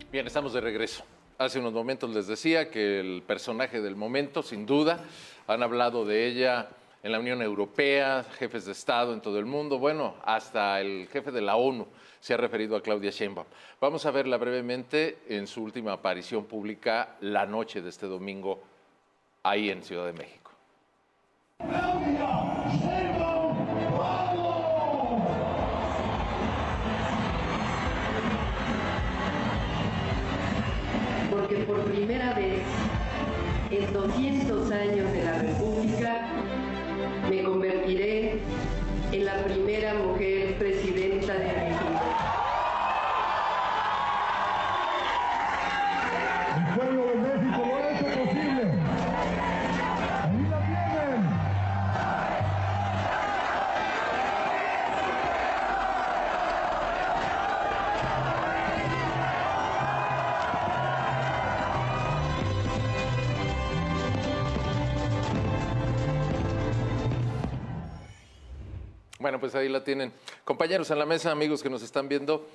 Bien, estamos de regreso. Hace unos momentos les decía que el personaje del momento, sin duda, han hablado de ella en la Unión Europea, jefes de Estado en todo el mundo, bueno, hasta el jefe de la ONU se ha referido a Claudia Sheinbaum. Vamos a verla brevemente en su última aparición pública la noche de este domingo ahí en Ciudad de México. ¡Claudia Sheinbaum, vamos! Porque por primera vez en 200 años de la República me convertiré en la primera mujer presidenta de México. El pueblo de México lo ha hecho posible. Ahí la tienen. Bueno, pues ahí la tienen. Compañeros en la mesa, amigos que nos están viendo,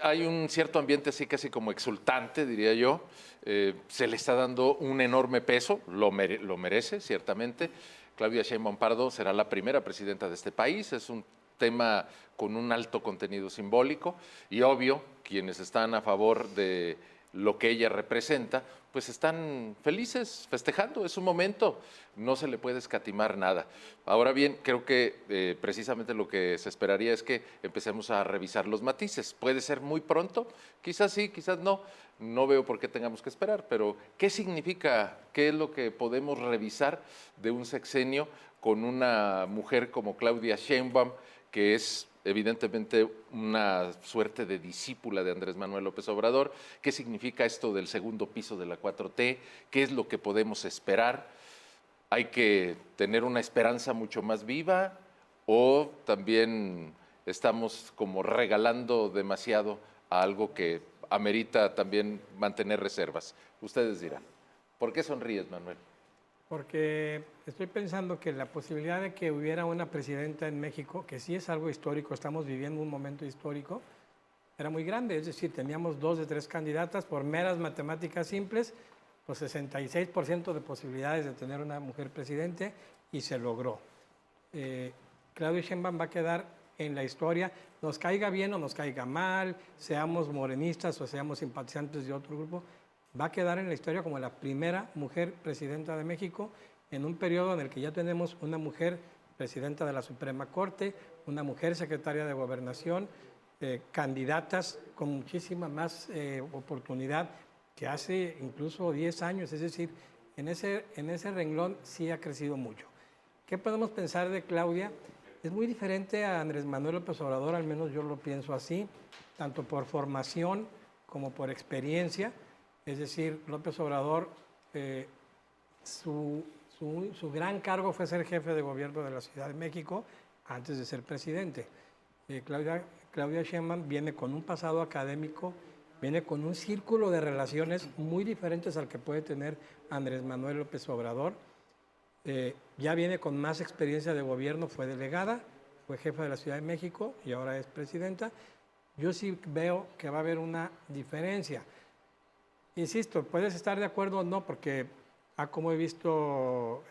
hay un cierto ambiente así casi como exultante, diría yo. Se le está dando un enorme peso, lo merece, ciertamente. Claudia Sheinbaum Pardo será la primera presidenta de este país. Es un tema con un alto contenido simbólico y obvio, quienes están a favor de lo que ella representa, pues están felices, festejando, es un momento, no se le puede escatimar nada. Ahora bien, creo que precisamente lo que se esperaría es que empecemos a revisar los matices. Puede ser muy pronto, quizás sí, quizás no, no veo por qué tengamos que esperar, pero ¿qué significa, qué es lo que podemos revisar de un sexenio con una mujer como Claudia Sheinbaum, que es evidentemente una suerte de discípula de Andrés Manuel López Obrador? ¿Qué significa esto del segundo piso de la 4T? ¿Qué es lo que podemos esperar? ¿Hay que tener una esperanza mucho más viva o también estamos como regalando demasiado a algo que amerita también mantener reservas? Ustedes dirán. ¿Por qué sonríes, Manuel? Porque estoy pensando que la posibilidad de que hubiera una presidenta en México, que sí es algo histórico, estamos viviendo un momento histórico, era muy grande. Es decir, teníamos 2 de 3 candidatas por meras matemáticas simples, pues 66% de posibilidades de tener una mujer presidente y se logró. Claudia Sheinbaum va a quedar en la historia, nos caiga bien o nos caiga mal, seamos morenistas o seamos simpatizantes de otro grupo, va a quedar en la historia como la primera mujer presidenta de México en un periodo en el que ya tenemos una mujer presidenta de la Suprema Corte, una mujer secretaria de Gobernación, candidatas con muchísima más oportunidad que hace incluso 10 años. Es decir, en ese renglón sí ha crecido mucho. ¿Qué podemos pensar de Claudia? Es muy diferente a Andrés Manuel López Obrador, al menos yo lo pienso así, tanto por formación como por experiencia. Es decir, López Obrador, su gran cargo fue ser jefe de gobierno de la Ciudad de México antes de ser presidente. Claudia Sheinbaum viene con un pasado académico, viene con un círculo de relaciones muy diferentes al que puede tener Andrés Manuel López Obrador. Ya viene con más experiencia de gobierno, fue delegada, fue jefa de la Ciudad de México y ahora es presidenta. Yo sí veo que va a haber una diferencia. Insisto, puedes estar de acuerdo o no, porque como he visto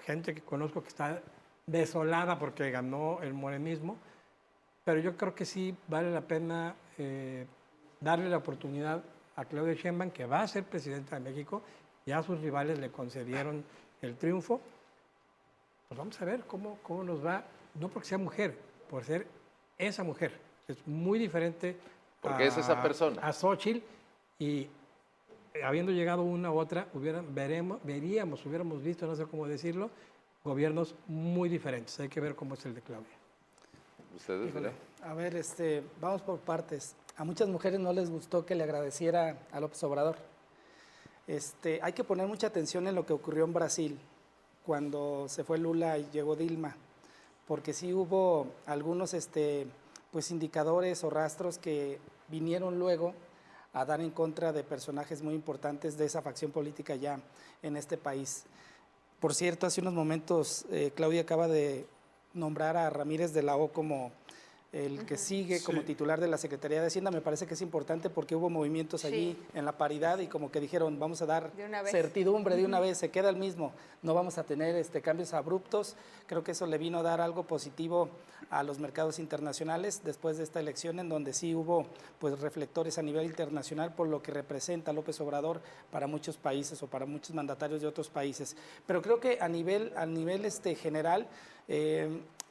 gente que conozco que está desolada porque ganó el morenismo, pero yo creo que sí vale la pena darle la oportunidad a Claudia Sheinbaum, que va a ser presidenta de México. Ya sus rivales le concedieron el triunfo. Pues vamos a ver cómo nos va, no porque sea mujer, por ser esa mujer. Es muy diferente porque es esa persona. A Xóchitl, y habiendo llegado una u otra, hubiéramos visto, no sé cómo decirlo, gobiernos muy diferentes. Hay que ver cómo es el de Claudia. ¿Ustedes? Híjole, a ver, vamos por partes. A muchas mujeres no les gustó que le agradeciera a López Obrador. Hay que poner mucha atención en lo que ocurrió en Brasil cuando se fue Lula y llegó Dilma, porque sí hubo algunos pues indicadores o rastros que vinieron luego a dar en contra de personajes muy importantes de esa facción política ya en este país. Por cierto, hace unos momentos Claudia acaba de nombrar a Ramírez de la O como el que sigue como titular de la Secretaría de Hacienda. Me parece que es importante porque hubo movimientos allí en la paridad y como que dijeron, vamos a dar certidumbre de una vez, se queda el mismo, no vamos a tener cambios abruptos. Creo que eso le vino a dar algo positivo a los mercados internacionales después de esta elección, en donde sí hubo pues reflectores a nivel internacional por lo que representa López Obrador para muchos países o para muchos mandatarios de otros países. Pero creo que a nivel general,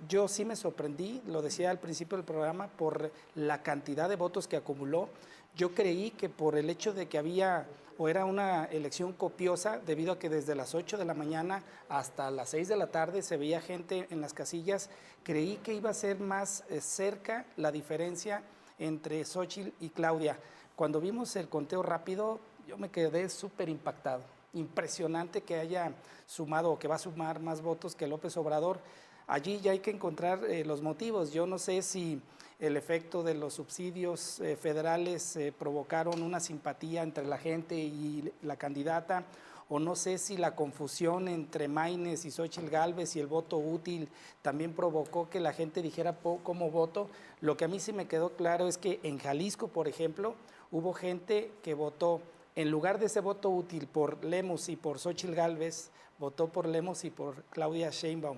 yo sí me sorprendí, lo decía al principio del programa, por la cantidad de votos que acumuló. Yo creí que por el hecho de que había o era una elección copiosa, debido a que desde las 8 de la mañana hasta las 6 de la tarde se veía gente en las casillas, creí que iba a ser más cerca la diferencia entre Xóchitl y Claudia. Cuando vimos el conteo rápido, yo me quedé súper impactado. Impresionante que haya sumado o que va a sumar más votos que López Obrador. Allí ya hay que encontrar los motivos. Yo no sé si el efecto de los subsidios federales provocaron una simpatía entre la gente y la candidata, o no sé si la confusión entre Maynes y Xóchitl Gálvez y el voto útil también provocó que la gente dijera cómo voto. Lo que a mí sí me quedó claro es que en Jalisco, por ejemplo, hubo gente que votó, en lugar de ese voto útil por Lemus y por Xóchitl Gálvez, votó por Lemus y por Claudia Sheinbaum.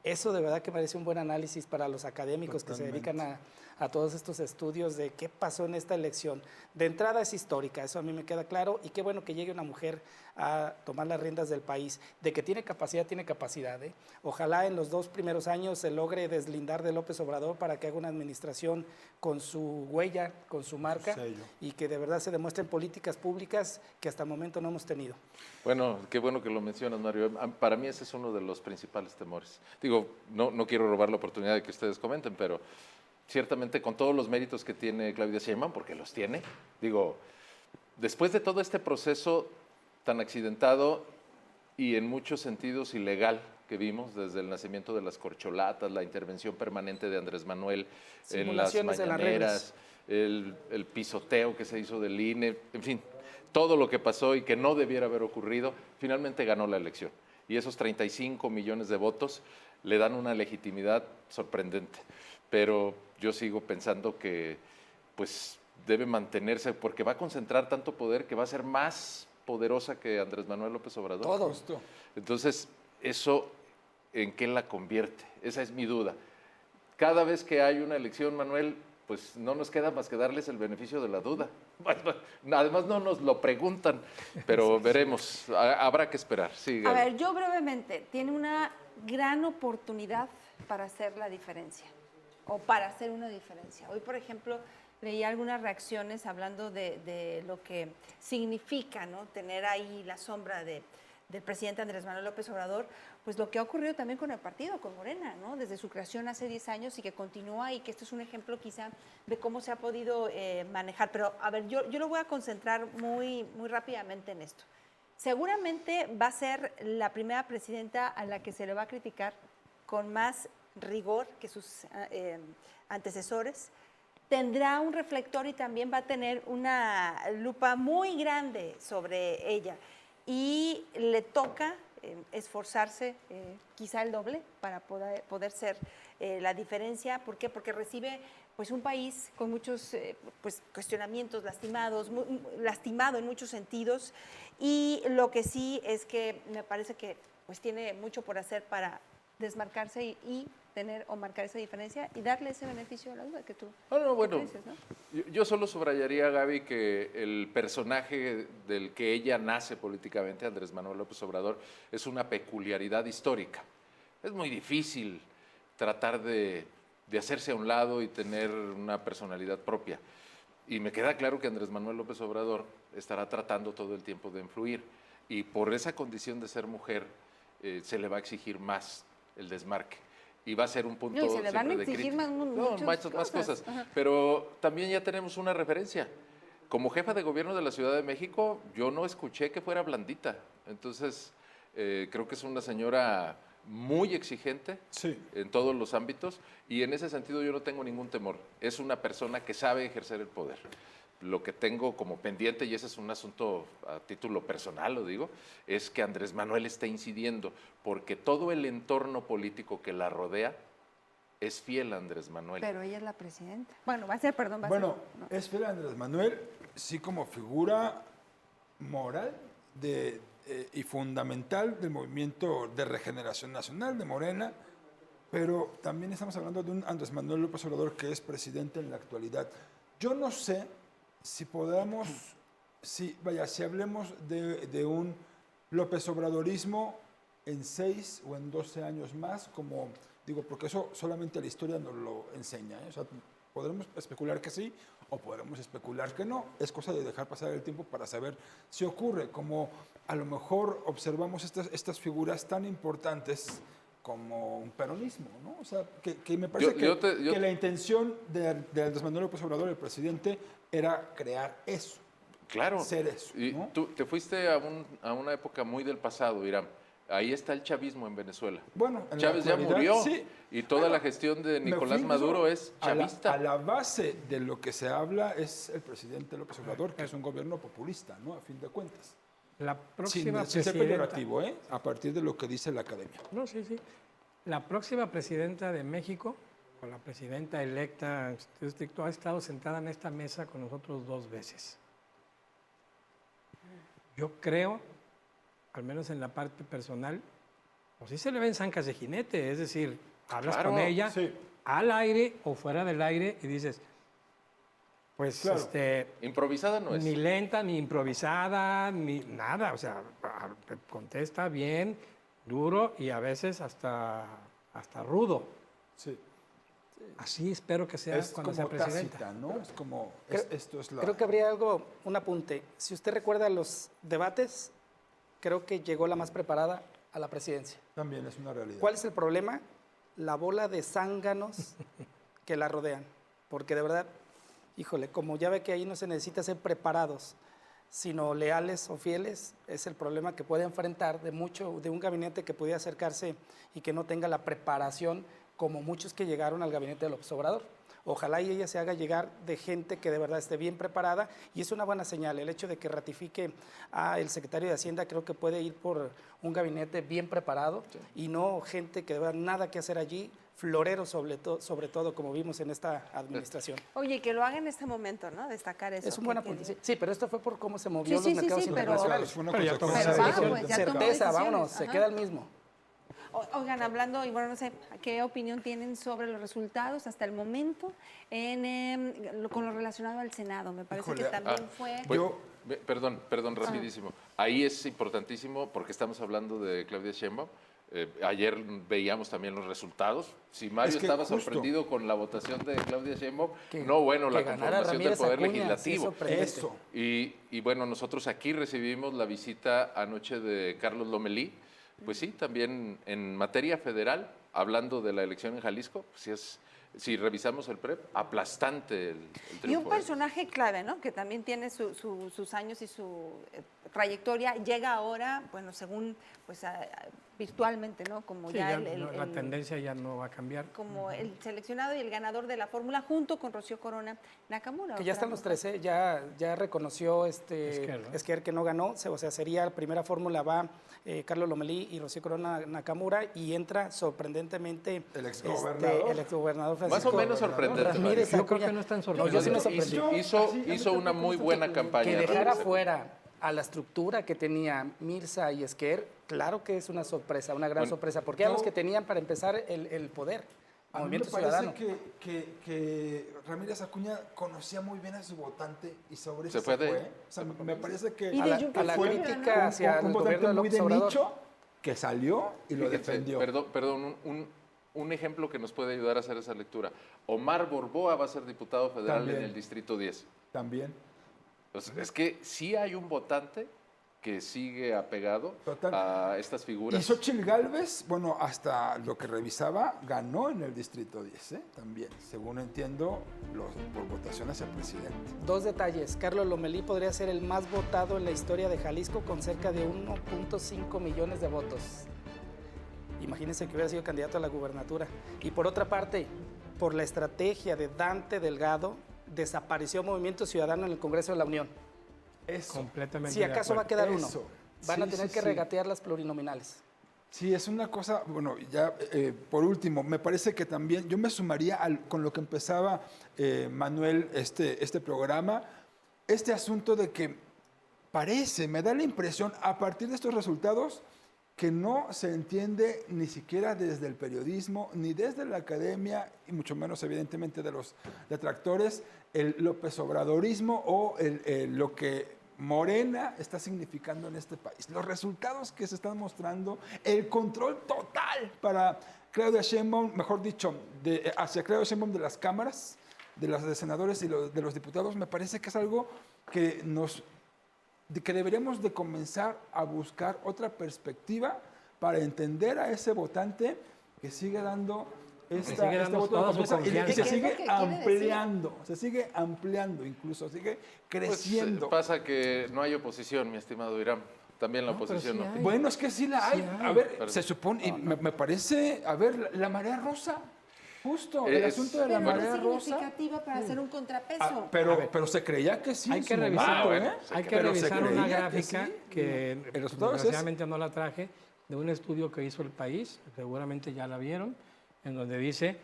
Eso de verdad que merece un buen análisis para los académicos que se dedican a todos estos estudios de qué pasó en esta elección. De entrada es histórica, eso a mí me queda claro, y qué bueno que llegue una mujer a tomar las riendas del país. De que tiene capacidad, ¿eh? Ojalá en los 2 primeros años se logre deslindar de López Obrador para que haga una administración con su huella, con su marca, y que de verdad se demuestren políticas públicas que hasta el momento no hemos tenido. Bueno, qué bueno que lo mencionas, Mario. Para mí ese es uno de los principales temores. Digo, no quiero robar la oportunidad de que ustedes comenten, pero ciertamente con todos los méritos que tiene Claudia Sheinbaum, porque los tiene, digo, después de todo este proceso tan accidentado y en muchos sentidos ilegal que vimos, desde el nacimiento de las corcholatas, la intervención permanente de Andrés Manuel en las mañaneras, el pisoteo que se hizo del INE, en fin, todo lo que pasó y que no debiera haber ocurrido, finalmente ganó la elección. Y esos 35 millones de votos le dan una legitimidad sorprendente. Pero yo sigo pensando que pues debe mantenerse, porque va a concentrar tanto poder que va a ser más poderosa que Andrés Manuel López Obrador. Todo. Entonces, ¿eso en qué la convierte? Esa es mi duda. Cada vez que hay una elección, Manuel, pues no nos queda más que darles el beneficio de la duda. Además no nos lo preguntan, pero veremos, habrá que esperar. Sí, a ver, yo brevemente, tiene una gran oportunidad para hacer la diferencia, o para hacer una diferencia. Hoy, por ejemplo, leí algunas reacciones hablando de lo que significa, ¿no?, tener ahí la sombra del presidente Andrés Manuel López Obrador, pues lo que ha ocurrido también con el partido, con Morena, ¿no?, desde su creación hace 10 años y que continúa, y que este es un ejemplo quizá de cómo se ha podido manejar. Pero, a ver, yo lo voy a concentrar muy rápidamente en esto. Seguramente va a ser la primera presidenta a la que se le va a criticar con más rigor que sus antecesores. Tendrá un reflector y también va a tener una lupa muy grande sobre ella. Y le toca esforzarse quizá el doble para poder ser la diferencia. ¿Por qué? Porque recibe pues un país con muchos pues cuestionamientos, lastimado en muchos sentidos, y lo que sí es que me parece que pues tiene mucho por hacer para desmarcarse y tener o marcar esa diferencia y darle ese beneficio a la duda que tú dices, ¿no? Yo solo subrayaría, Gaby, que el personaje del que ella nace políticamente, Andrés Manuel López Obrador, es una peculiaridad histórica. Es muy difícil tratar de hacerse a un lado y tener una personalidad propia. Y me queda claro que Andrés Manuel López Obrador estará tratando todo el tiempo de influir. Y por esa condición de ser mujer, se le va a exigir más el desmarque. Y va a ser un punto se le van a exigir más cosas. Pero también ya tenemos una referencia. Como jefa de gobierno de la Ciudad de México, yo no escuché que fuera blandita. Entonces, creo que es una señora muy exigente en todos los ámbitos, y en ese sentido yo no tengo ningún temor. Es una persona que sabe ejercer el poder. Lo que tengo como pendiente, y ese es un asunto a título personal, lo digo, es que Andrés Manuel esté incidiendo, porque todo el entorno político que la rodea es fiel a Andrés Manuel. Pero ella es la presidenta. Bueno, va a ser, perdón, va a Bueno, ser. No. es fiel a Andrés Manuel, sí como figura moral y fundamental del movimiento de regeneración nacional de Morena, pero también estamos hablando de un Andrés Manuel López Obrador que es presidente en la actualidad. Yo no sé si podamos, si hablemos de un López Obradorismo en 6 o en 12 años más, como digo, porque eso solamente la historia nos lo enseña, ¿eh? O sea, podremos especular que sí o podremos especular que no. Es cosa de dejar pasar el tiempo para saber si ocurre, como a lo mejor observamos estas figuras tan importantes como un peronismo, ¿no? O sea, que me parece que la intención de Andrés Manuel López Obrador, el presidente, era crear eso. Claro. Ser eso, Y ¿no? tú te fuiste a una época muy del pasado, Irán. Ahí está el chavismo en Venezuela. Bueno, en la Chávez ya actualidad, murió sí. y toda Bueno, la gestión de me Nicolás fui Maduro es chavista. A la base de lo que se habla es el presidente López Obrador, que es un gobierno populista, ¿no? A fin de cuentas. La Sin próxima ser presidenta... peyorativo, ¿eh? A partir de lo que dice la academia. No, sí, sí. La próxima presidenta de México, o la presidenta electa en sentido estricto, ha estado sentada en esta mesa con nosotros 2 veces. Yo creo, al menos en la parte personal, pues sí se le ven zancas de jinete, es decir, hablas Claro, con ella sí. al aire o fuera del aire y dices, pues Claro. Improvisada no es. ni lenta, ni improvisada, ni nada, o sea, te contesta bien, duro y a veces hasta rudo. Sí. Así espero que sea Es cuando como sea presidenta. tácita, ¿no? Es como, esto es la... Creo que habría un apunte. Si usted recuerda los debates, creo que llegó la más preparada a la presidencia. También es una realidad. ¿Cuál es el problema? La bola de zánganos que la rodean. Porque de verdad, híjole, como ya ve que ahí no se necesita ser preparados, sino leales o fieles, es el problema que puede enfrentar de un gabinete que pudiera acercarse y que no tenga la preparación como muchos que llegaron al gabinete del López Obrador. Ojalá y ella se haga llegar de gente que de verdad esté bien preparada y es una buena señal. El hecho de que ratifique al secretario de Hacienda creo que puede ir por un gabinete bien preparado y no gente que de verdad nada que hacer allí, floreros sobre todo como vimos en esta administración. Oye, que lo haga en este momento, ¿no? Destacar eso. Es un buen que- apunte. Sí, pero esto fue por cómo se movió Sí, los mercados sí, pero- internacionales. Fue una Pero ya consecuencia tomó de decisión. eso. Pues ya tomó Certeza, decisiones, vámonos, se ajá. queda el mismo. Oigan, hablando, y bueno, no sé, ¿qué opinión tienen sobre los resultados hasta el momento con lo relacionado al Senado? Me parece Híjole, que también fue... Pues, Yo- perdón, rapidísimo. Ahí es importantísimo porque estamos hablando de Claudia Sheinbaum. Ayer veíamos también los resultados. Si Mario Es que estaba justo. sorprendido con la votación de Claudia Sheinbaum, Que- no, bueno, que la ganara conformación del Ramírez Poder Acuña, sí, Legislativo. sorprendente. Eso. Y bueno, nosotros aquí recibimos la visita anoche de Carlos Lomelí. Pues sí, también en materia federal, hablando de la elección en Jalisco, pues si revisamos el PREP, aplastante el triunfo. Y un personaje clave, ¿no? Que también tiene sus años y su trayectoria. Llega ahora, bueno, según, pues, virtualmente, ¿no? Como Sí, ya, ya el, la tendencia ya no va a cambiar. como el seleccionado y el ganador de la fórmula, junto con Rocío Corona Nakamura. Que ya están los 13, ya reconoció Esquer, ¿no? Esquer que no ganó, o sea, sería la primera fórmula, va Carlos Lomelí y Rocío Corona Nakamura y entra sorprendentemente El exgobernador. el exgobernador Más Francisco o menos sorprendente. Ramírez Yo creo Acuña. que no es tan No, sorprendente. yo sí me sorprendí. Hizo una muy buena campaña. Que dejara Ramírez. fuera a la estructura que tenía Mirza y Esquer, claro que es una sorpresa, una gran Bueno, sorpresa, porque eran los que tenían para empezar el poder, A mí me Movimiento parece Ciudadano. que Ramírez Acuña conocía muy bien a su votante y sobre Se eso fue de- fue. O sea, me parece que Y A de la, Yucatán, a la ¿no? crítica hacia un el votante gobierno de muy López de Obrador. nicho que salió y lo Fíjense, defendió. Perdón, un ejemplo que nos puede ayudar a hacer esa lectura. Omar Borboa va a ser diputado federal También. en el Distrito 10. También. Entonces, es que sí hay un votante que sigue apegado Total. a estas Y figuras. Xochitl Gálvez, bueno, hasta lo que revisaba, ganó en el Distrito 10, ¿eh? También, según entiendo, por votación hacia presidente. Dos detalles. Carlos Lomelí podría ser el más votado en la historia de Jalisco con cerca de 1.5 millones de votos. Imagínense que hubiera sido candidato a la gubernatura. Y por otra parte, por la estrategia de Dante Delgado, desapareció Movimiento Ciudadano en el Congreso de la Unión. Eso. Completamente Si de acaso va a acuerdo. quedar uno, Eso. van a Sí, tener sí, que sí. regatear las plurinominales. Sí, es una cosa, bueno, ya por último, me parece que también yo me sumaría con lo que empezaba Manuel este programa, este asunto de que me da la impresión a partir de estos resultados que no se entiende ni siquiera desde el periodismo, ni desde la academia, y mucho menos evidentemente de los detractores, el López Obradorismo o lo que Morena está significando en este país. Los resultados que se están mostrando, el control total para Claudia Sheinbaum, mejor dicho, hacia Claudia Sheinbaum de las cámaras, de los senadores y de los diputados, me parece que es algo que deberíamos de comenzar a buscar otra perspectiva para entender a ese votante que sigue dando este voto de confianza y se sigue ampliando incluso, sigue creciendo. Pues, pasa que no hay oposición, mi estimado Irán. También la oposición no. Bueno, es que sí la hay. A ver, se supone, y me parece, a ver, la marea rosa. Justo, el asunto de la marea rosa. Es significativa para hacer un contrapeso. Pero se creía que sí. Hay que revisar, momento, hay que revisar una gráfica que desgraciadamente no la traje, de un estudio que hizo El País, seguramente ya la vieron, en donde dice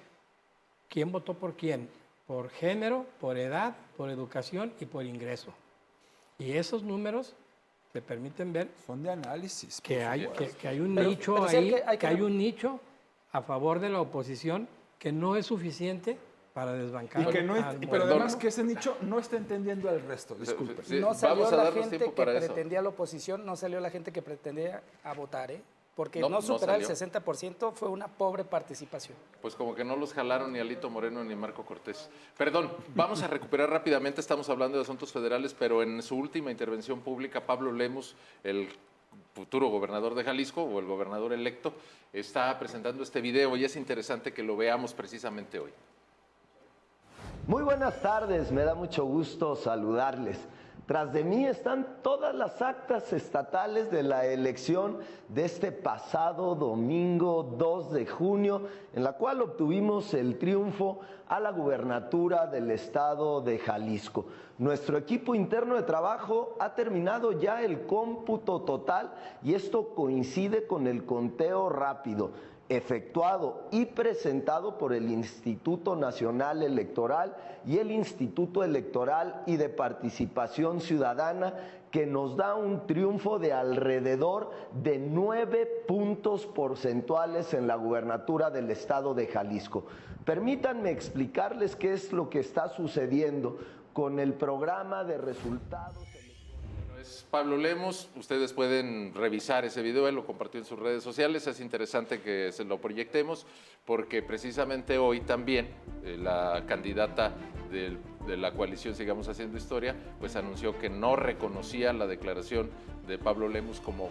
quién votó por quién, por género, por edad, por educación y por ingreso. Y esos números te permiten ver son de análisis que hay un nicho ahí, que hay un nicho a favor de la oposición que no es suficiente para desbancar. Pero además que ese nicho no está entendiendo al resto, disculpe. Sí, no salió la gente que pretendía la oposición, no salió la gente que pretendía a votar, porque no superar el 60% fue una pobre participación. Pues como que no los jalaron ni Alito Moreno ni Marco Cortés. Perdón, vamos a recuperar rápidamente, estamos hablando de asuntos federales, pero en su última intervención pública, Pablo Lemus, el futuro gobernador de Jalisco o el gobernador electo, está presentando este video y es interesante que lo veamos precisamente hoy. Muy buenas tardes, me da mucho gusto saludarles. Tras de mí están todas las actas estatales de la elección de este pasado domingo 2 de junio, en la cual obtuvimos el triunfo a la gubernatura del estado de Jalisco. Nuestro equipo interno de trabajo ha terminado ya el cómputo total y esto coincide con el conteo rápido, efectuado y presentado por el Instituto Nacional Electoral y el Instituto Electoral y de Participación Ciudadana, que nos da un triunfo de alrededor de 9 puntos porcentuales en la gubernatura del estado de Jalisco. Permítanme explicarles qué es lo que está sucediendo con el programa de resultados. Es Pablo Lemus, ustedes pueden revisar ese video, él lo compartió en sus redes sociales, es interesante que se lo proyectemos porque precisamente hoy también la candidata de la coalición Sigamos Haciendo Historia, pues anunció que no reconocía la declaración de Pablo Lemus como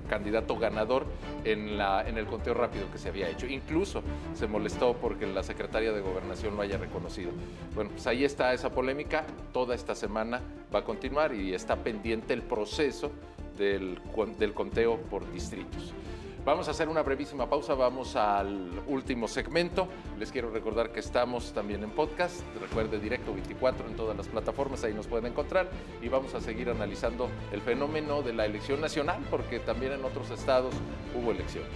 candidato ganador en el conteo rápido que se había hecho. Incluso se molestó porque la secretaria de Gobernación lo haya reconocido. Bueno, pues ahí está esa polémica, toda esta semana va a continuar y está pendiente el proceso del conteo por distritos. Vamos a hacer una brevísima pausa, vamos al último segmento. Les quiero recordar que estamos también en podcast, recuerde Directo 24 en todas las plataformas, ahí nos pueden encontrar y vamos a seguir analizando el fenómeno de la elección nacional porque también en otros estados hubo elecciones.